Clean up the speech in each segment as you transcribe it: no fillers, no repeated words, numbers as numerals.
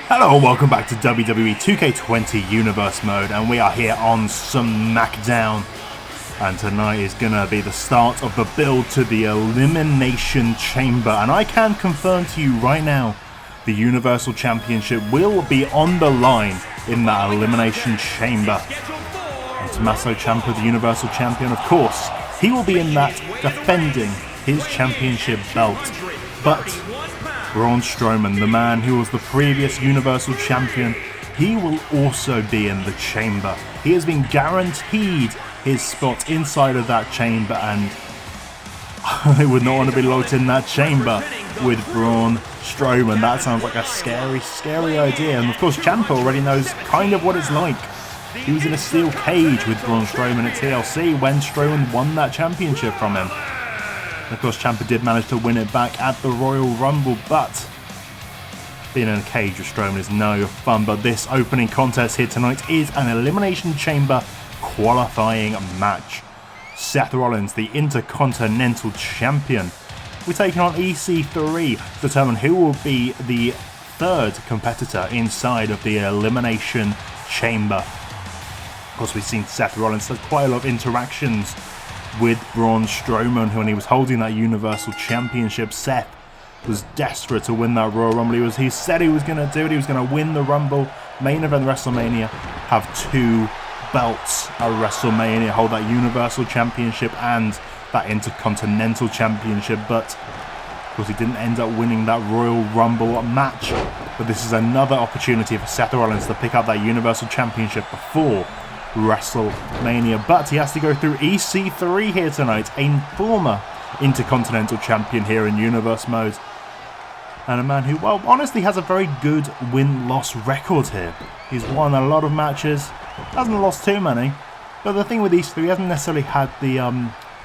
Hello and welcome back to WWE 2K20 Universe Mode, and we are here on SmackDown, and tonight is gonna be the start of the build to the Elimination Chamber, and I can confirm to you right now the Universal Championship will be on the line in that Elimination Chamber. And Tommaso Ciampa, the Universal Champion, of course, he will be in that defending his championship belt, but Braun Strowman, the man who was the previous Universal Champion, he will also be in the chamber. He has been guaranteed his spot inside of that chamber, and I would not want to be locked in that chamber with Braun Strowman. That sounds like a scary, scary idea. And of course, Ciampa already knows kind of what it's like. He was in a steel cage with Braun Strowman at TLC when Strowman won that championship from him. Of course, Ciampa did manage to win it back at the Royal Rumble, but being in a cage with Strowman is no fun. But this opening contest here tonight is an Elimination Chamber qualifying match. Seth Rollins, the Intercontinental Champion, we're taking on EC3 to determine who will be the third competitor inside of the Elimination Chamber. Of course, we've seen Seth Rollins have quite a lot of interactions with Braun Strowman when he was holding that Universal Championship. Seth was desperate to win that Royal Rumble. He said he was going to do it. He was going to win the Rumble, main event WrestleMania, have two belts at WrestleMania, hold that Universal Championship and that Intercontinental Championship, but of course he didn't end up winning that Royal Rumble match. But this is another opportunity for Seth Rollins to pick up that Universal Championship before WrestleMania, but he has to go through EC3 here tonight, a former Intercontinental Champion here in Universe Mode, and a man who, well, honestly has a very good win-loss record here. He's won a lot of matches, hasn't lost too many, but the thing with EC3, he hasn't necessarily had the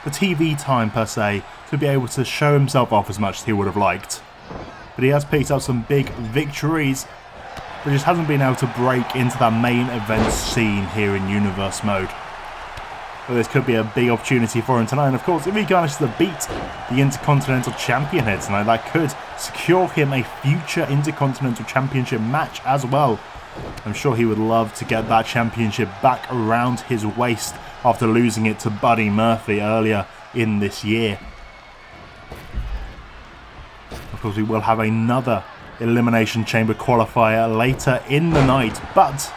TV time per se to be able to show himself off as much as he would have liked, but he has picked up some big victories, but just hasn't been able to break into that main event scene here in Universe Mode. But this could be a big opportunity for him tonight, and of course, if he manages to beat the Intercontinental Champion here tonight, that could secure him a future Intercontinental Championship match as well. I'm sure he would love to get that championship back around his waist after losing it to Buddy Murphy earlier in this year. Of course, we will have another Elimination Chamber qualifier later in the night, but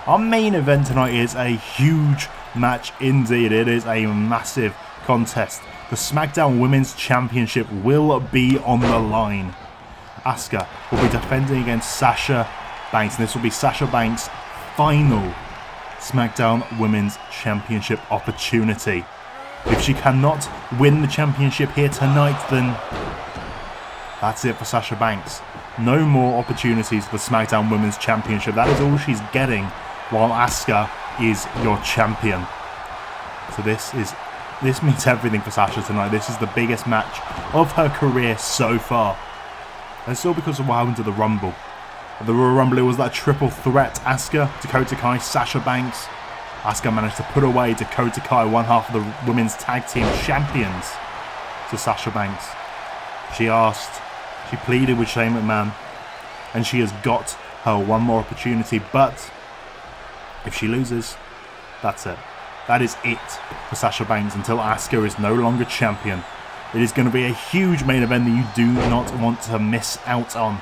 our main event tonight is a huge match indeed. It is a massive contest. The SmackDown Women's Championship will be on the line. Asuka will be defending against Sasha Banks, and this will be Sasha Banks' final SmackDown Women's Championship opportunity. If she cannot win the championship here tonight, then that's it for Sasha Banks. No more opportunities for the SmackDown Women's Championship. That is all she's getting, while Asuka is your champion. So this means everything for Sasha tonight. This is the biggest match of her career so far. And it's all because of what happened to the Rumble. At the Royal Rumble, it was that triple threat: Asuka, Dakota Kai, Sasha Banks. Asuka managed to put away Dakota Kai, one half of the Women's Tag Team Champions, to Sasha Banks. She pleaded with Shane McMahon, and she has got her one more opportunity, but if she loses, that's it. That is it for Sasha Banks until Asuka is no longer champion. It is going to be a huge main event that you do not want to miss out on.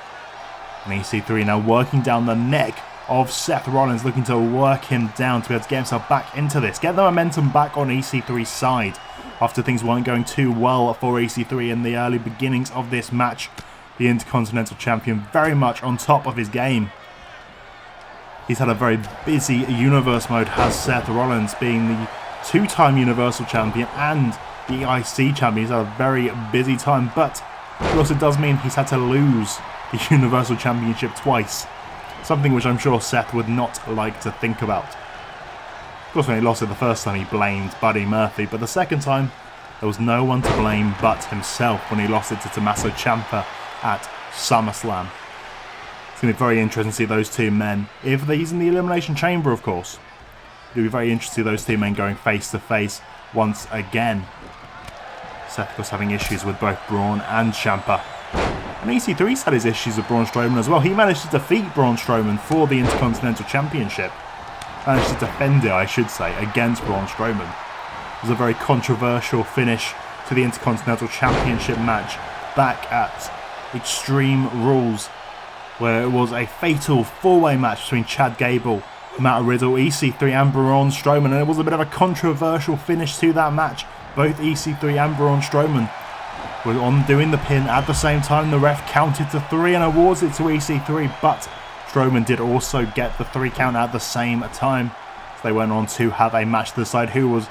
And EC3 now working down the neck of Seth Rollins, looking to work him down to be able to get himself back into this. Get the momentum back on EC3's side after things weren't going too well for EC3 in the early beginnings of this match. The Intercontinental Champion very much on top of his game. He's had a very busy Universe Mode, has Seth Rollins, being the two-time Universal Champion and the IC Champion. He's had a very busy time, but it also does mean he's had to lose the Universal Championship twice. Something which I'm sure Seth would not like to think about. Of course, when he lost it the first time, he blamed Buddy Murphy, but the second time, there was no one to blame but himself when he lost it to Tommaso Ciampa at SummerSlam. It's going to be very interesting to see those two men, if he's in the Elimination Chamber, of course. It'll be very interesting to see those two men going face to face once again. Seth was having issues with both Braun and Ciampa. And EC3's had his issues with Braun Strowman as well. He managed to defeat Braun Strowman for the Intercontinental Championship. Managed to defend it, I should say, against Braun Strowman. It was a very controversial finish to the Intercontinental Championship match back at Extreme Rules, where it was a fatal four-way match between Chad Gable, Matt Riddle, EC3 and Braun Strowman, and it was a bit of a controversial finish to that match. Both EC3 and Braun Strowman were on doing the pin at the same time. The ref counted to 3 and awards it to EC3, but Strowman did also get the 3 count at the same time. So they went on to have a match to decide who was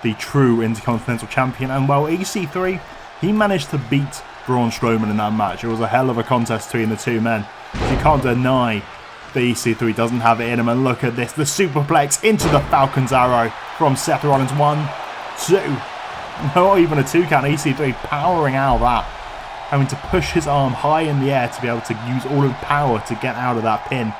the true Intercontinental Champion, and well, EC3, he managed to beat Braun Strowman in that match. It was a hell of a contest between the two men. You can't deny that EC3 doesn't have it in him, and look at this, the superplex into the Falcon's Arrow from Seth Rollins. 1, 2, not even a 2 count. EC3 powering out of that, having to push his arm high in the air to be able to use all of the power to get out of that pin.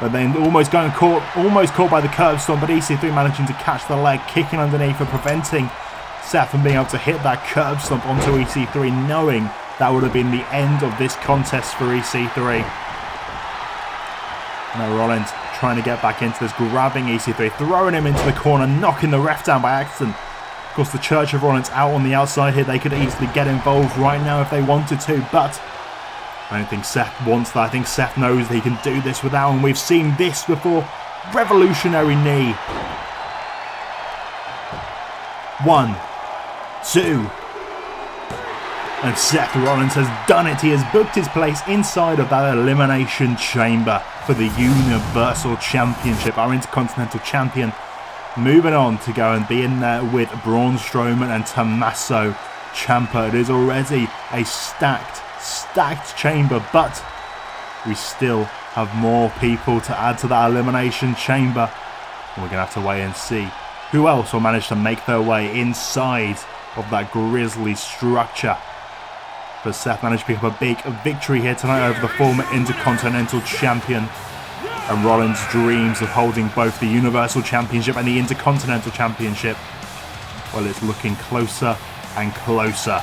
But then almost caught by the curb stomp, but EC3 managing to catch the leg, kicking underneath and preventing Seth from being able to hit that curb stomp onto EC3, knowing that would have been the end of this contest for EC3. Now Rollins trying to get back into this, grabbing EC3, throwing him into the corner, knocking the ref down by accident. Of course, the Church of Rollins out on the outside here. They could easily get involved right now if they wanted to, but I don't think Seth wants that. I think Seth knows that he can do this without, and we've seen this before. Revolutionary knee. 1, 2. And Seth Rollins has done it. He has booked his place inside of that Elimination Chamber for the Universal Championship. Our Intercontinental Champion moving on to go and be in there with Braun Strowman and Tommaso Ciampa. It is already a stacked chamber, but we still have more people to add to that Elimination Chamber. And we're going to have to wait and see who else will manage to make their way inside of that grisly structure. But Seth managed to pick up a big victory here tonight over the former Intercontinental Champion. And Rollins dreams of holding both the Universal Championship and the Intercontinental Championship. Well, it's looking closer and closer.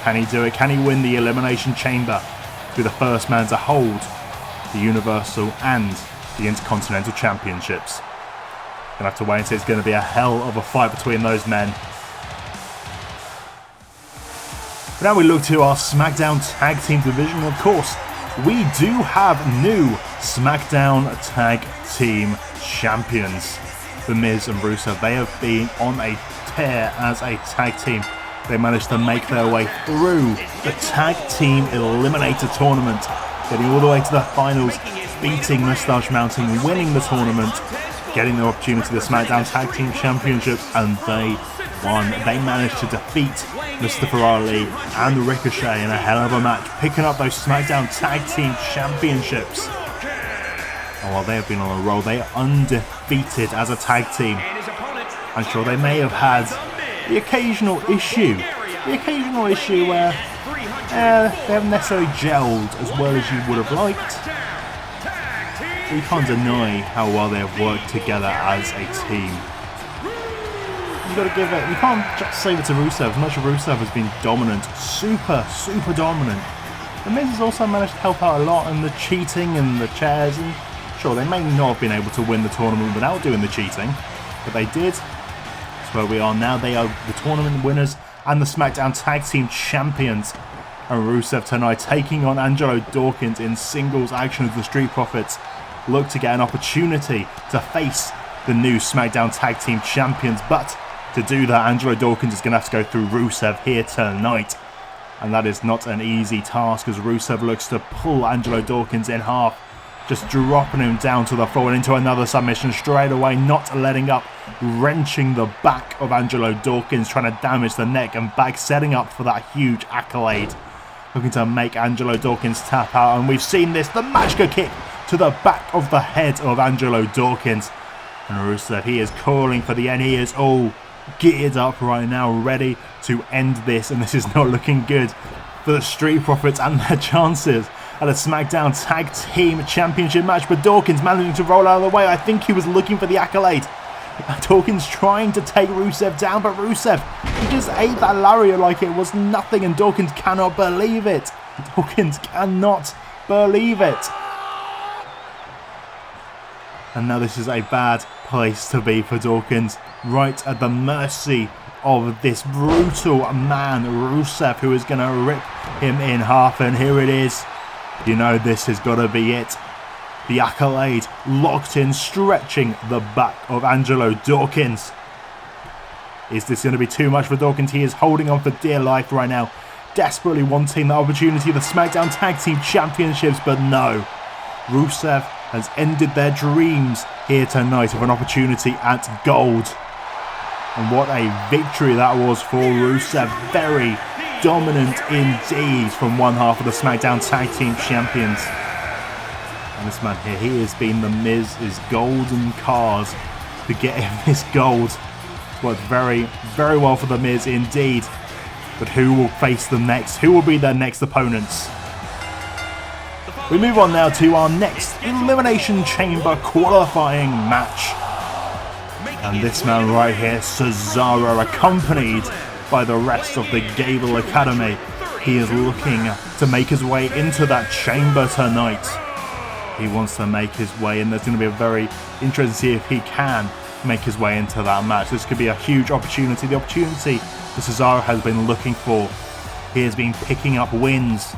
Can he do it? Can he win the Elimination Chamber? Be the first man to hold the Universal and the Intercontinental Championships. Gonna have to wait and see. It's going to be a hell of a fight between those men. But now we look to our SmackDown Tag Team division. Of course, we do have new SmackDown Tag Team Champions. The Miz and Rusev, they have been on a tear as a tag team. They managed to make their way through the Tag Team Eliminator Tournament, getting all the way to the finals, beating Mustache Mountain, winning the tournament, getting the opportunity to the SmackDown Tag Team Championships, and they won. They managed to defeat Mustafa Ali and Ricochet in a hell of a match, picking up those SmackDown Tag Team Championships. And while they have been on a roll, they are undefeated as a tag team. I'm sure they may have had the occasional issue where they haven't necessarily gelled as well as you would have liked. But you can't deny how well they have worked together as a team. You can't just say it to Rusev. As much as Rusev has been dominant, super dominant, The Miz has also managed to help out a lot in the cheating and the chairs, and sure, they may not have been able to win the tournament without doing the cheating, but they did. That's where we are now. They are the tournament winners and the SmackDown Tag Team Champions. And Rusev tonight taking on Angelo Dawkins in singles action as the Street Profits look to get an opportunity to face the new SmackDown Tag Team Champions. But to do that, Angelo Dawkins is going to have to go through Rusev here tonight. And that is not an easy task, as Rusev looks to pull Angelo Dawkins in half, just dropping him down to the floor and into another submission straight away, not letting up, wrenching the back of Angelo Dawkins, trying to damage the neck and back, setting up for that huge accolade. Looking to make Angelo Dawkins tap out, and we've seen this, the Machka kick to the back of the head of Angelo Dawkins. And Rusev, he is calling for the end. He is all geared up right now, ready to end this, and this is not looking good for the Street Profits and their chances at a SmackDown Tag Team Championship match. But Dawkins managing to roll out of the way. I think he was looking for the accolade. Dawkins trying to take Rusev down, but Rusev, he just ate that lariat like it was nothing, and Dawkins cannot believe it. Dawkins cannot believe it. And now this is a bad place to be for Dawkins. Right at the mercy of this brutal man, Rusev, who is going to rip him in half. And here it is. You know this has got to be it. The Accolade locked in, stretching the back of Angelo Dawkins. Is this going to be too much for Dawkins? He is holding on for dear life right now, desperately wanting the opportunity of the SmackDown Tag Team Championships, but no. Rusev has ended their dreams here tonight of an opportunity at gold. And what a victory that was for Rusev. Very dominant indeed from one half of the SmackDown Tag Team Champions. And this man here, he has been the Miz's golden cars to get him this gold. It's worked very, very well for the Miz indeed. But who will face them next? Who will be their next opponents? We move on now to our next Elimination Chamber qualifying match. And this man right here, Cesaro, accompanied by the rest of the Gable Academy. He is looking to make his way into that chamber tonight. He wants to make his way, and there's going to be a very interesting to see if he can make his way into that match. This could be a huge opportunity, the opportunity that Cesaro has been looking for. He has been picking up wins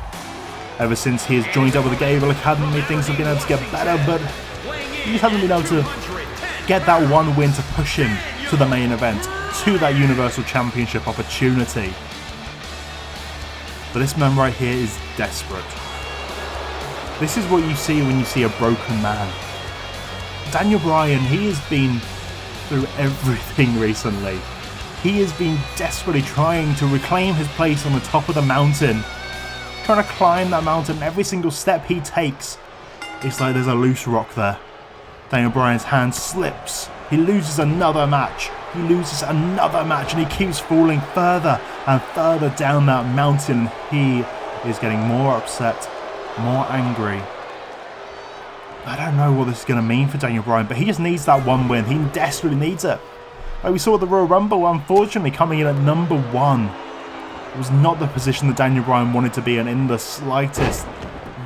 ever since he has joined up with the Gable Academy. Things have been able to get better, but he just hasn't been able to get that one win to push him to the main event, to that Universal Championship opportunity. But this man right here is desperate. This is what you see when you see a broken man. Daniel Bryan, he has been through everything recently. He has been desperately trying to reclaim his place on the top of the mountain. Trying to climb that mountain. Every single step he takes, it's like there's a loose rock there. Daniel Bryan's hand slips. He loses another match. He loses another match, and he keeps falling further and further down that mountain. He is getting more upset, more angry. I don't know what this is going to mean for Daniel Bryan, but he just needs that one win. He desperately needs it. Like we saw the Royal Rumble, unfortunately, coming in at number 1. It was not the position that Daniel Bryan wanted to be in the slightest.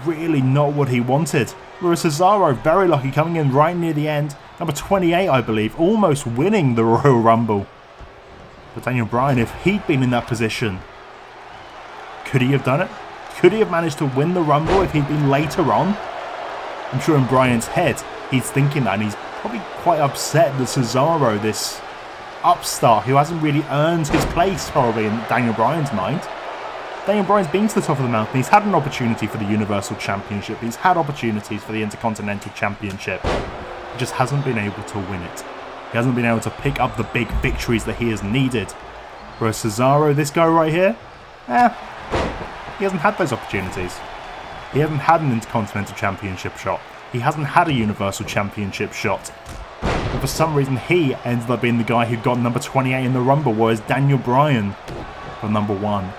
Really not what he wanted. Whereas Cesaro, very lucky, coming in right near the end. Number 28, I believe, almost winning the Royal Rumble. But Daniel Bryan, if he'd been in that position, could he have done it? Could he have managed to win the Rumble if he'd been later on? I'm sure in Bryan's head, he's thinking that, and he's probably quite upset that Cesaro, this upstart who hasn't really earned his place probably in Daniel Bryan's mind. Daniel Bryan's been to the top of the mountain. He's had an opportunity for the Universal Championship. He's had opportunities for the Intercontinental Championship. He just hasn't been able to win it. He hasn't been able to pick up the big victories that he has needed. Whereas Cesaro, this guy right here, he hasn't had those opportunities. He hasn't had an Intercontinental Championship shot. He hasn't had a Universal Championship shot. But for some reason, he ended up being the guy who got number 28 in the Rumble, whereas Daniel Bryan got number 1.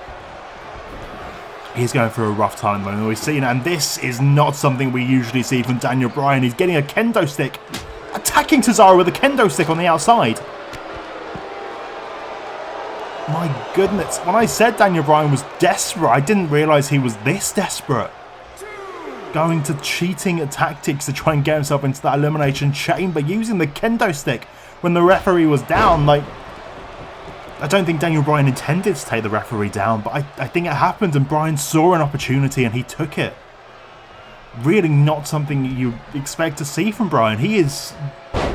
He's going through a rough time at the moment. We've seen it, and this is not something we usually see from Daniel Bryan. He's getting a kendo stick, attacking Cesaro with a kendo stick on the outside. My goodness, when I said Daniel Bryan was desperate, I didn't realise he was this desperate. Going to cheating tactics to try and get himself into that Elimination Chamber, using the kendo stick when the referee was down. Like, I don't think Daniel Bryan intended to take the referee down, but I think it happened, and Bryan saw an opportunity and he took it. Really not something you expect to see from Bryan. He is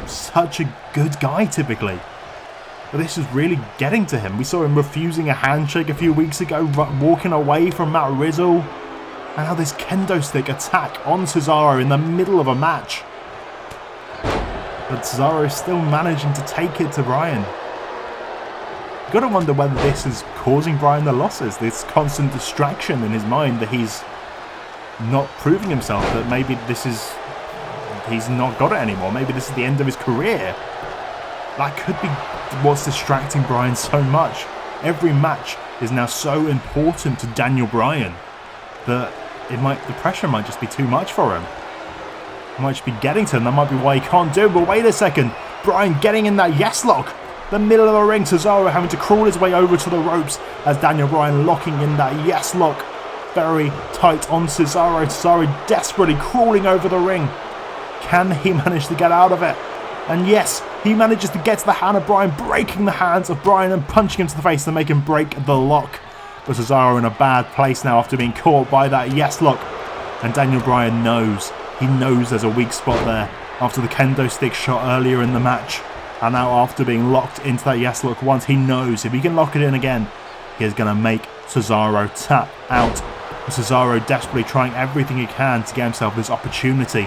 such a good guy typically. But this is really getting to him. We saw him refusing a handshake a few weeks ago, walking away from Matt Riddle. And now this kendo stick attack on Cesaro in the middle of a match. But Cesaro is still managing to take it to Bryan. You've got to wonder whether this is causing Bryan the losses, this constant distraction in his mind that he's not proving himself, that maybe this is, he's not got it anymore, maybe this is the end of his career. That could be what's distracting Bryan so much. Every match is now so important to Daniel Bryan that the pressure might just be too much for him. It might just be getting to him, that might be why he can't do it. But wait a second, Bryan getting in that yes lock. The middle of the ring, Cesaro having to crawl his way over to the ropes as Daniel Bryan locking in that yes lock very tight on Cesaro. Cesaro desperately crawling over the ring. Can he manage to get out of it? And yes, he manages to get to the hand of Bryan, breaking the hands of Bryan and punching him to the face to make him break the lock. But Cesaro in a bad place now after being caught by that yes lock. And Daniel Bryan knows. He knows there's a weak spot there after the kendo stick shot earlier in the match. And now after being locked into that yes lock once, he knows if he can lock it in again, he is going to make Cesaro tap out. And Cesaro desperately trying everything he can to get himself this opportunity.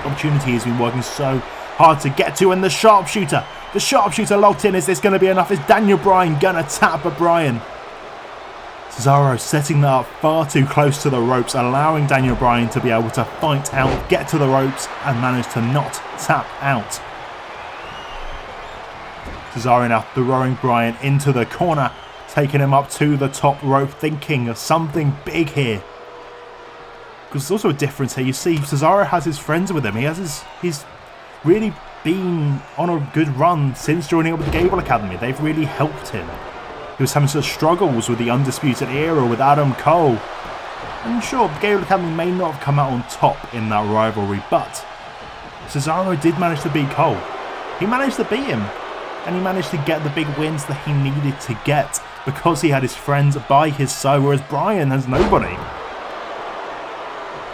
Opportunity he's been working so hard to get to, and the sharpshooter locked in. Is this going to be enough? Is Daniel Bryan going to tap at Bryan? Cesaro setting that up far too close to the ropes, allowing Daniel Bryan to be able to fight out, get to the ropes, and manage to not tap out. Cesaro now throwing Bryan into the corner, taking him up to the top rope, thinking of something big here. Because there's also a difference here. You see, Cesaro has his friends with him. He's really been on a good run since joining up with the Gable Academy. They've really helped him. He was having such struggles with the Undisputed Era with Adam Cole. And sure, the Gable Academy may not have come out on top in that rivalry, but Cesaro did manage to beat Cole. He managed to beat him. And he managed to get the big wins that he needed to get because he had his friends by his side, whereas Bryan has nobody.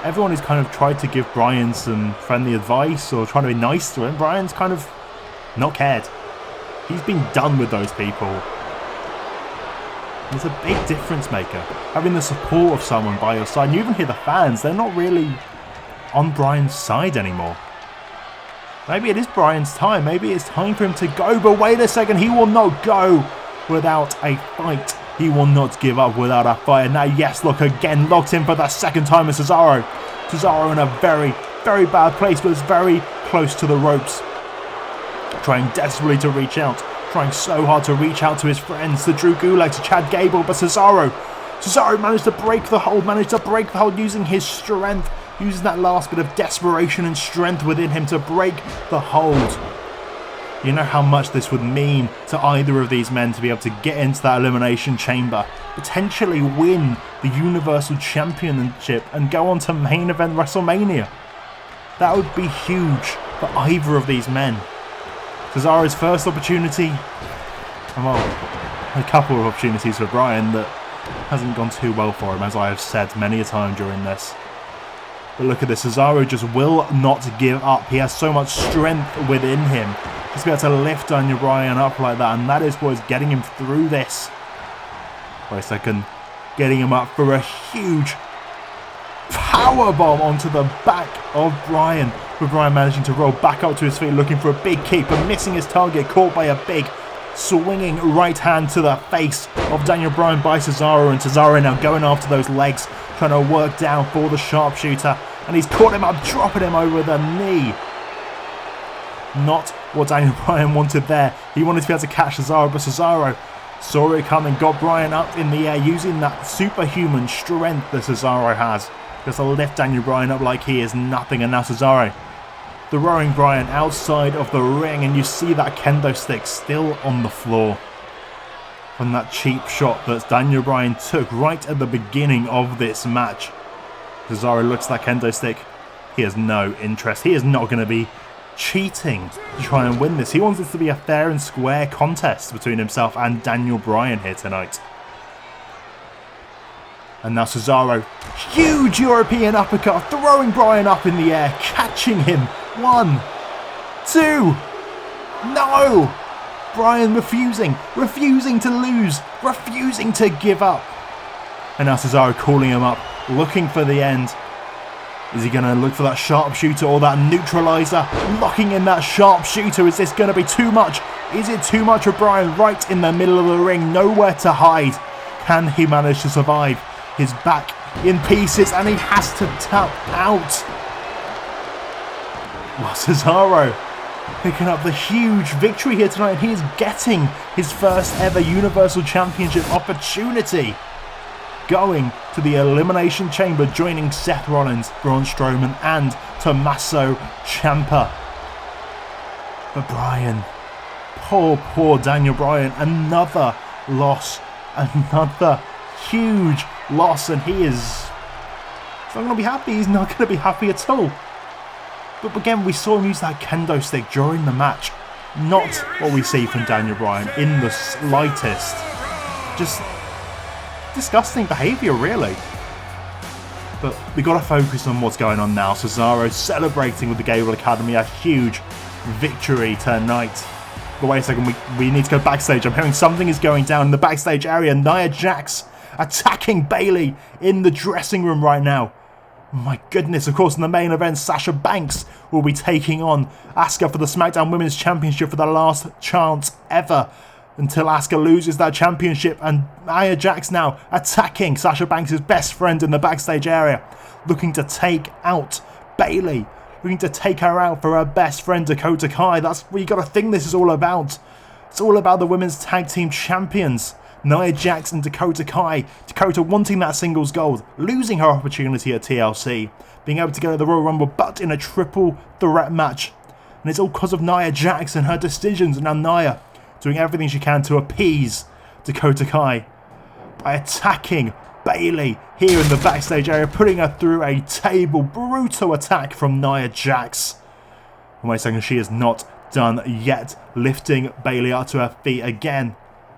Everyone has kind of tried to give Bryan some friendly advice or trying to be nice to him. Bryan's kind of not cared. He's been done with those people. It's a big difference maker, having the support of someone by your side. And you even hear the fans, they're not really on Bryan's side anymore. Maybe it is Bryan's time. Maybe it's time for him to go. But wait a second, he will not go without a fight. He will not give up without a fight. And now, yes, look again, locked in for the second time as Cesaro. Cesaro in a very, very bad place, but it's very close to the ropes. Trying desperately to reach out. Trying so hard to reach out to his friends, to Drew Gulak, to Chad Gable, but Cesaro managed to break the hold, using his strength, using that last bit of desperation and strength within him to break the hold. You know how much this would mean to either of these men to be able to get into that Elimination Chamber, potentially win the Universal Championship and go on to main event WrestleMania. That would be huge for either of these men. Cesaro's first opportunity, and well, a couple of opportunities for Bryan that hasn't gone too well for him, as I have said many a time during this. But look at this, Cesaro just will not give up. He has so much strength within him. Just be able to lift Daniel Bryan up like that, and that is what is getting him through this. Wait a second, getting him up for a huge powerbomb onto the back of Bryan. With Bryan managing to roll back up to his feet, looking for a big kick, but missing his target, caught by a big swinging right hand to the face of Daniel Bryan by Cesaro, and Cesaro now going after those legs, trying to work down for the sharpshooter, and he's caught him up, dropping him over the knee. Not what Daniel Bryan wanted there. He wanted to be able to catch Cesaro, but Cesaro saw it coming, got Bryan up in the air, using that superhuman strength that Cesaro has, just to lift Daniel Bryan up like he is nothing. And now Cesaro throwing Bryan outside of the ring, and you see that kendo stick still on the floor from that cheap shot that Daniel Bryan took right at the beginning of this match. Cesaro looks at that kendo stick. He has no interest. He is not going to be cheating to try and win this. He wants this to be a fair and square contest between himself and Daniel Bryan here tonight. And now Cesaro, huge European uppercut, throwing Bryan up in the air, catching him. 1, 2, no! Bryan refusing to lose, refusing to give up. And now Cesaro calling him up, looking for the end. Is he going to look for that sharpshooter or that neutralizer? Locking in that sharpshooter. Is this going to be too much? Is it too much for Bryan right in the middle of the ring? Nowhere to hide. Can he manage to survive? His back in pieces, and he has to tap out. Well, Cesaro picking up the huge victory here tonight, and he is getting his first ever Universal Championship opportunity. Going to the Elimination Chamber, joining Seth Rollins, Braun Strowman, and Tommaso Ciampa. But Bryan, poor Daniel Bryan, another loss, another huge loss, and he's not going to be happy. He's not going to be happy at all. But again, we saw him use that kendo stick during the match. Not what we see from Daniel Bryan in the slightest. Just disgusting behaviour, really. But we got to focus on what's going on now. Cesaro celebrating with the Gable Academy, a huge victory tonight. But wait a second, we need to go backstage. I'm hearing something is going down in the backstage area. Nia Jax attacking Bayley in the dressing room right now. My goodness, of course, in the main event, Sasha Banks will be taking on Asuka for the SmackDown Women's Championship for the last chance ever until Asuka loses that championship. And Nia Jax now attacking Sasha Banks' best friend in the backstage area, looking to take out Bayley, looking to take her out for her best friend Dakota Kai. That's what you got to think this is all about. It's all about the Women's Tag Team Champions, Nia Jax and Dakota Kai. Dakota wanting that singles gold, losing her opportunity at TLC, being able to go to the Royal Rumble, but in a triple threat match. And it's all because of Nia Jax and her decisions. And now Nia doing everything she can to appease Dakota Kai by attacking Bayley here in the backstage area, putting her through a table. Brutal attack from Nia Jax. And wait a second, she is not done yet, lifting Bayley up to her feet again.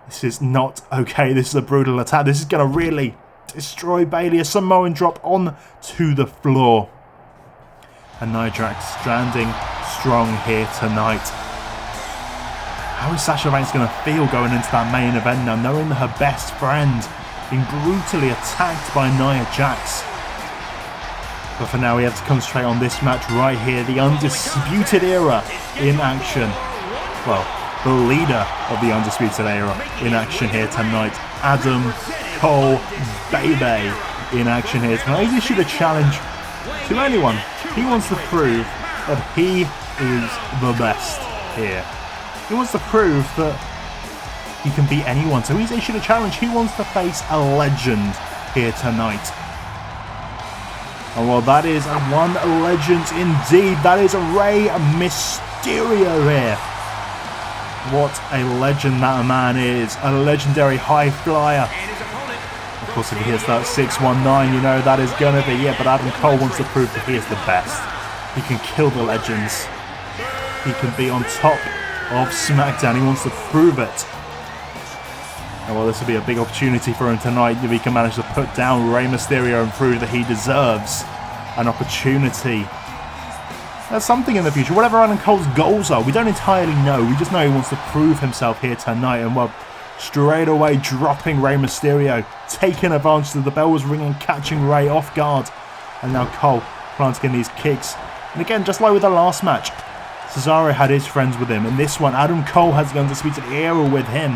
This is not okay. This is a brutal attack. This is going to really destroy Bayley. A Samoan drop on to the floor. And Nia Jax standing strong here tonight. How is Sasha Banks going to feel going into that main event now, knowing that her best friend being brutally attacked by Nia Jax? But for now, we have to concentrate on this match right here. The Undisputed Era in action. Well, the leader of the Undisputed Era in action here tonight. Adam Cole Baby in action here tonight. He's issued a challenge to anyone. He wants to prove that he is the best here. He wants to prove that he can beat anyone. So he's issued a challenge. He wants to face a legend here tonight. And well, that is one legend indeed. That is Rey Mysterio here. What a legend that man is. A legendary high flyer. Of course, if he hits that 619, you know that is going to be it. But Adam Cole wants to prove that he is the best. He can kill the legends. He can be on top of SmackDown. He wants to prove it. And well, this will be a big opportunity for him tonight if he can manage to put down Rey Mysterio and prove that he deserves an opportunity. There's something in the future. Whatever Adam Cole's goals are, we don't entirely know. We just know he wants to prove himself here tonight. And well, straight away dropping Rey Mysterio, taking advantage of the bell was ringing, catching Rey off guard. And now Cole planting these kicks. And again, just like with the last match, Cesaro had his friends with him. And this one, Adam Cole has the Undisputed Era with him.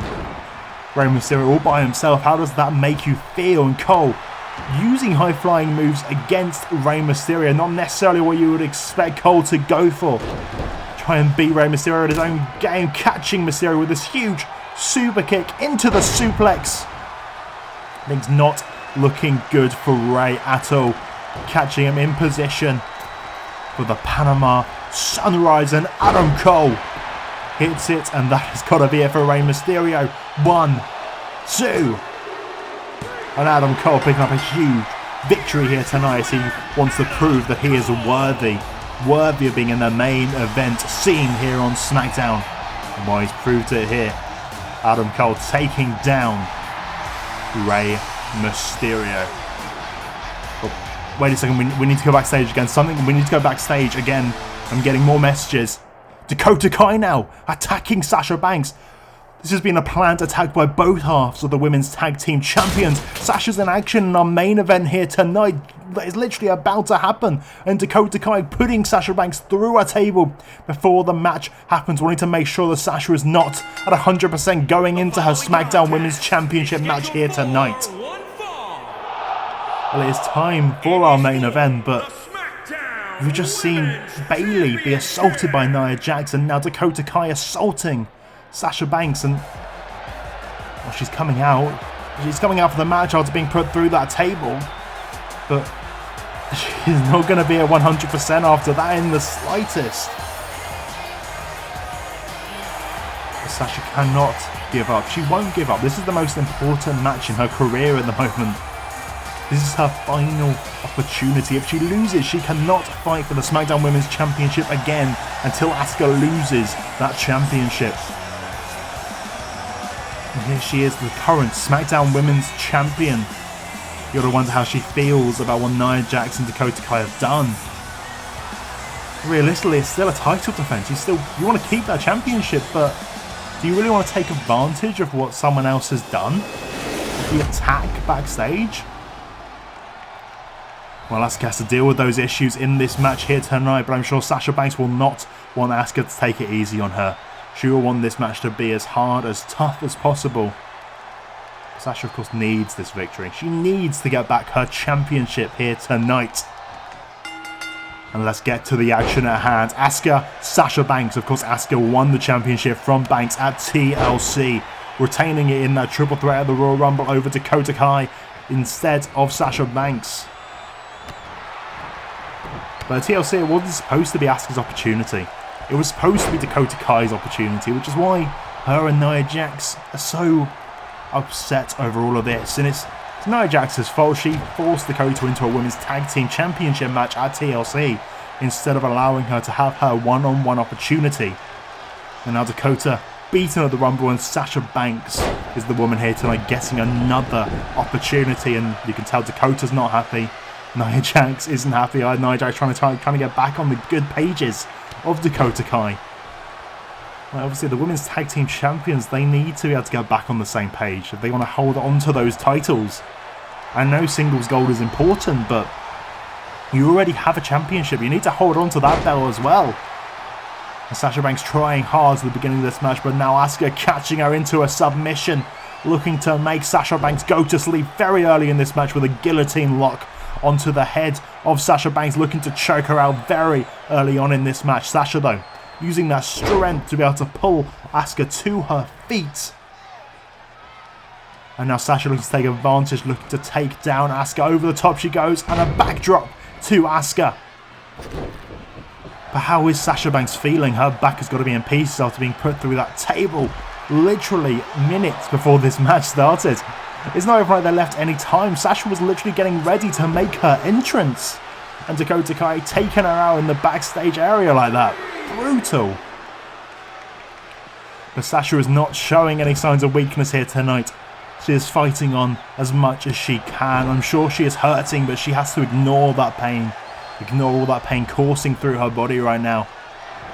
Rey Mysterio all by himself. How does that make you feel? And Cole using high-flying moves against Rey Mysterio. Not necessarily what you would expect Cole to go for. Try and beat Rey Mysterio at his own game. Catching Mysterio with this huge super kick into the suplex. Things not looking good for Rey at all. Catching him in position for the Panama Sunrise. And Adam Cole hits it, and that has got to be it for Rey Mysterio. 1, 2. And Adam Cole picking up a huge victory here tonight as he wants to prove that he is worthy of being in the main event scene here on SmackDown. And while he's proved it here, Adam Cole taking down Rey Mysterio. Oh, wait a second, we need to go backstage again. We need to go backstage again. I'm getting more messages. Dakota Kai now attacking Sasha Banks. This has been a planned attack by both halves of the Women's Tag Team Champions. Sasha's in action in our main event here tonight. That is literally about to happen. And Dakota Kai putting Sasha Banks through a table before the match happens, wanting to make sure that Sasha is not at 100% going into her SmackDown Women's Championship match here tonight. Well, it is time for our main event, but we've just seen Bayley be assaulted by Nia Jax, and now Dakota Kai assaulting Sasha Banks, and well, she's coming out for the match after being put through that table, but she's not going to be at 100% after that in the slightest. Sasha cannot give up. She won't give up. This is the most important match in her career at the moment. This is her final opportunity. If she loses, she cannot fight for the SmackDown Women's Championship again until Asuka loses that championship. And here she is, the current SmackDown Women's Champion. You gotta wonder how she feels about what Nia Jax and Dakota Kai have done. Realistically, it's still a title defense. You want to keep that championship, but do you really want to take advantage of what someone else has done? The attack backstage? Well, Asuka has to deal with those issues in this match here tonight, but I'm sure Sasha Banks will not want Asuka to take it easy on her. She will want this match to be as hard, as tough as possible. Sasha, of course, needs this victory. She needs to get back her championship here tonight. And let's get to the action at hand. Asuka, Sasha Banks. Of course, Asuka won the championship from Banks at TLC, retaining it in that triple threat at the Royal Rumble over Dakota Kai instead of Sasha Banks. But at TLC, it wasn't supposed to be Asuka's opportunity. It was supposed to be Dakota Kai's opportunity, which is why her and Nia Jax are so upset over all of this. And it's Nia Jax's fault. She forced Dakota into a Women's Tag Team Championship match at TLC instead of allowing her to have her one-on-one opportunity. And now Dakota beaten at the Rumble, and Sasha Banks is the woman here tonight getting another opportunity. And you can tell Dakota's not happy. Nia Jax isn't happy. Nia Jax trying to get back on the good pages of Dakota Kai. Well, obviously, the Women's Tag Team Champions, they need to be able to get back on the same page if they want to hold on to those titles. I know singles gold is important, but you already have a championship. You need to hold on to that belt as well. And Sasha Banks trying hard at the beginning of this match, but now Asuka catching her into a submission, looking to make Sasha Banks go to sleep very early in this match with a guillotine lock onto the head of Sasha Banks, looking to choke her out very early on in this match. Sasha, though, using that strength to be able to pull Asuka to her feet. And now Sasha looking to take advantage, looking to take down Asuka. Over the top she goes, and a backdrop to Asuka. But how is Sasha Banks feeling? Her back has got to be in pieces after being put through that table literally minutes before this match started. It's not even like they left any time. Sasha was literally getting ready to make her entrance. And Dakota Kai taking her out in the backstage area like that. Brutal. But Sasha is not showing any signs of weakness here tonight. She is fighting on as much as she can. I'm sure she is hurting, but she has to ignore that pain. Ignore all that pain coursing through her body right now.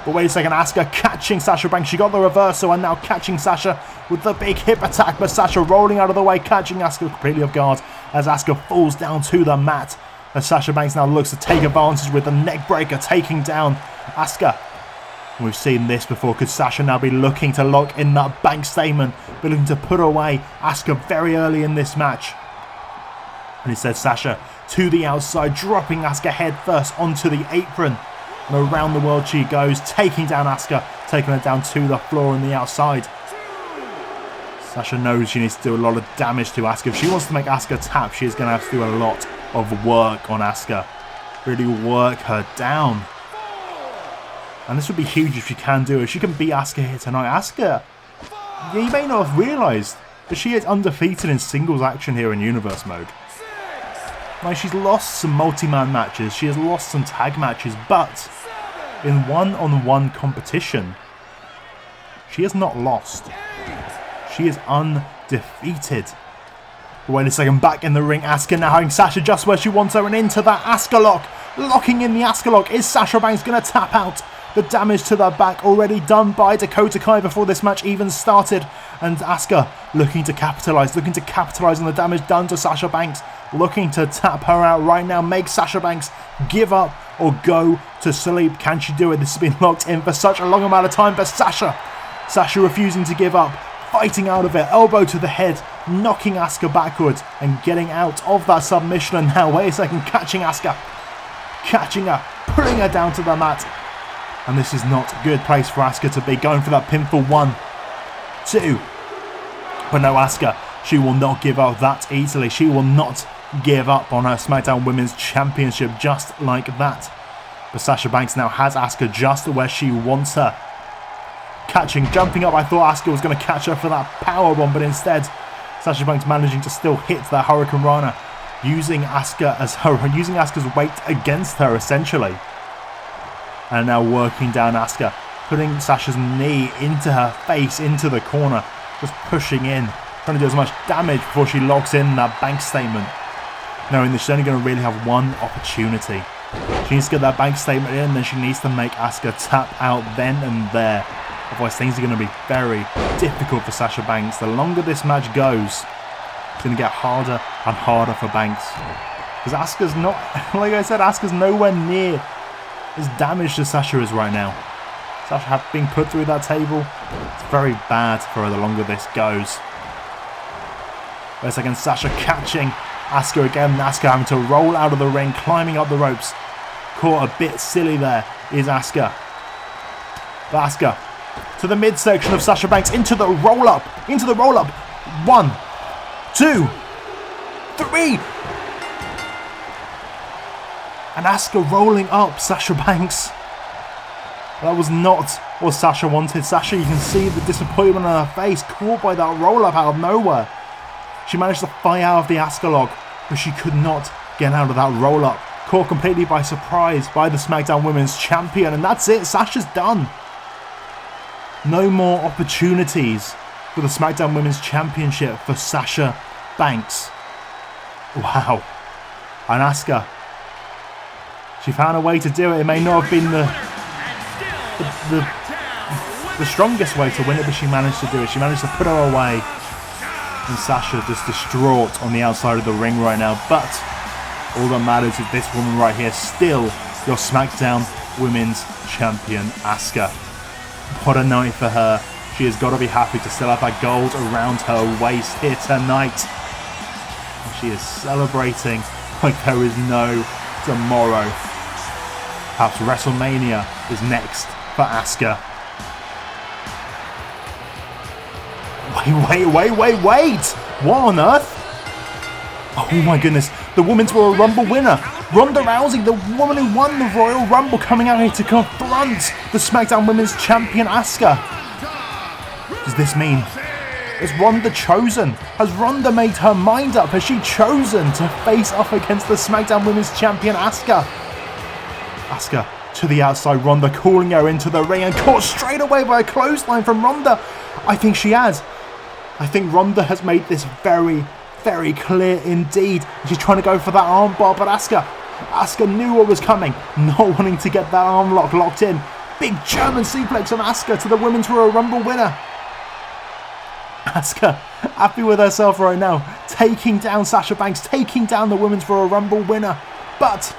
But wait a second, Asuka catching Sasha Banks. She got the reversal and now catching Sasha with the big hip attack. But Sasha rolling out of the way, catching Asuka completely off guard as Asuka falls down to the mat. As Sasha Banks now looks to take advantage with the neck breaker, taking down Asuka. We've seen this before. Could Sasha now be looking to lock in that bank statement, be looking to put away Asuka very early in this match? And instead, Sasha to the outside, dropping Asuka head first onto the apron. And around the world she goes, taking down Asuka, taking her down to the floor on the outside. Sasha knows she needs to do a lot of damage to Asuka. If she wants to make Asuka tap, she is going to have to do a lot of work on Asuka. Really work her down. And this would be huge if she can do it. If she can beat Asuka here tonight. Asuka, yeah, you may not have realised, but she is undefeated in singles action here in Universe Mode. Now, she's lost some multi-man matches, she has lost some tag matches, but in one-on-one competition, she has not lost. She is undefeated. Wait a second, back in the ring, Asuka now having Sasha just where she wants her and into that Asuka lock. Locking in the Asuka lock. Is Sasha Banks going to tap out? The damage to the back already done by Dakota Kai before this match even started. And Asuka looking to capitalise on the damage done to Sasha Banks. Looking to tap her out right now. Make Sasha Banks give up or go to sleep. Can she do it? This has been locked in for such a long amount of time. But Sasha refusing to give up. Fighting out of it. Elbow to the head. Knocking Asuka backwards. And getting out of that submission. And now, wait a second. Catching Asuka. Catching her. Pulling her down to the mat. And this is not a good place for Asuka to be. Going for that pinfall. 1, 2. But no, Asuka. She will not give up that easily. She will not give up on her SmackDown Women's Championship just like that. But Sasha Banks now has Asuka just where she wants her. jumping up. I thought Asuka was going to catch her for that powerbomb, but instead Sasha Banks managing to still hit that Hurricane Rana, using Asuka's weight against her essentially. And now working down Asuka, putting Sasha's knee into her face, into the corner, just pushing in, trying to do as much damage before she locks in that bank statement, knowing that she's only going to really have one opportunity. She needs to get that bank statement in, and then she needs to make Asuka tap out then and there. Otherwise things are going to be very difficult for Sasha Banks. The longer this match goes, it's going to get harder and harder for Banks. Because Asuka's not, like I said, Asuka's nowhere near as damaged as Sasha is right now. Sasha being put through that table, it's very bad for her the longer this goes. Wait a second, Sasha catching Asuka again. Asuka having to roll out of the ring, climbing up the ropes. Caught a bit silly there is Asuka. But Asuka to the midsection of Sasha Banks, into the roll-up. 1, 2, 3. And Asuka rolling up Sasha Banks. That was not what Sasha wanted. Sasha, you can see the disappointment on her face, caught by that roll-up out of nowhere. She managed to fly out of the Asuka lock, but she could not get out of that roll-up. Caught completely by surprise by the SmackDown Women's Champion, and that's it. Sasha's done. No more opportunities for the SmackDown Women's Championship for Sasha Banks. Wow. And Asuka, she found a way to do it. It may not have been the strongest way to win it, but she managed to do it. She managed to put her away. And Sasha just distraught on the outside of the ring right now. But all that matters is this woman right here, still your SmackDown Women's Champion, Asuka. What a night for her. She has got to be happy to still have that gold around her waist here tonight. And she is celebrating like there is no tomorrow. Perhaps WrestleMania is next for Asuka. Wait! What on earth? Oh my goodness, the Women's Royal Rumble winner, Ronda Rousey, the woman who won the Royal Rumble, coming out here to confront the SmackDown Women's Champion Asuka. Does this mean, is Ronda chosen? Has Ronda made her mind up? Has she chosen to face off against the SmackDown Women's Champion Asuka? Asuka to the outside, Ronda calling her into the ring and caught straight away by a clothesline from Ronda. I think she has. I think Ronda has made this very, very clear indeed. She's trying to go for that armbar, but Asuka knew what was coming, not wanting to get that arm locked in. Big German suplex on Asuka to the Women's Royal Rumble winner. Asuka happy with herself right now, taking down Sasha Banks, taking down the Women's Royal Rumble winner. But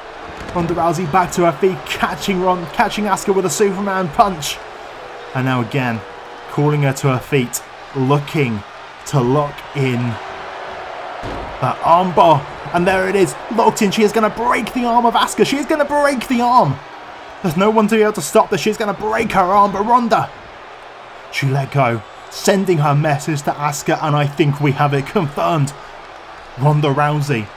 Ronda Rousey back to her feet, catching Asuka with a Superman punch. And now again, calling her to her feet, looking to lock in that armbar. And there it is, locked in. She is going to break the arm of Asuka. She is going to break the arm. There's no one to be able to stop this. She's going to break her arm, but Ronda, she let go, sending her message to Asuka, and I think we have it confirmed. Ronda Rousey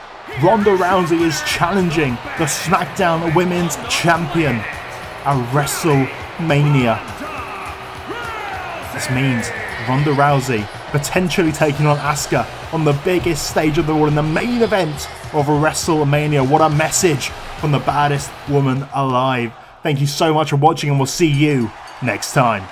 is challenging the SmackDown Women's Champion at WrestleMania. This means Ronda Rousey potentially taking on Asuka on the biggest stage of the world in the main event of WrestleMania. What a message from the baddest woman alive. Thank you so much for watching, and we'll see you next time.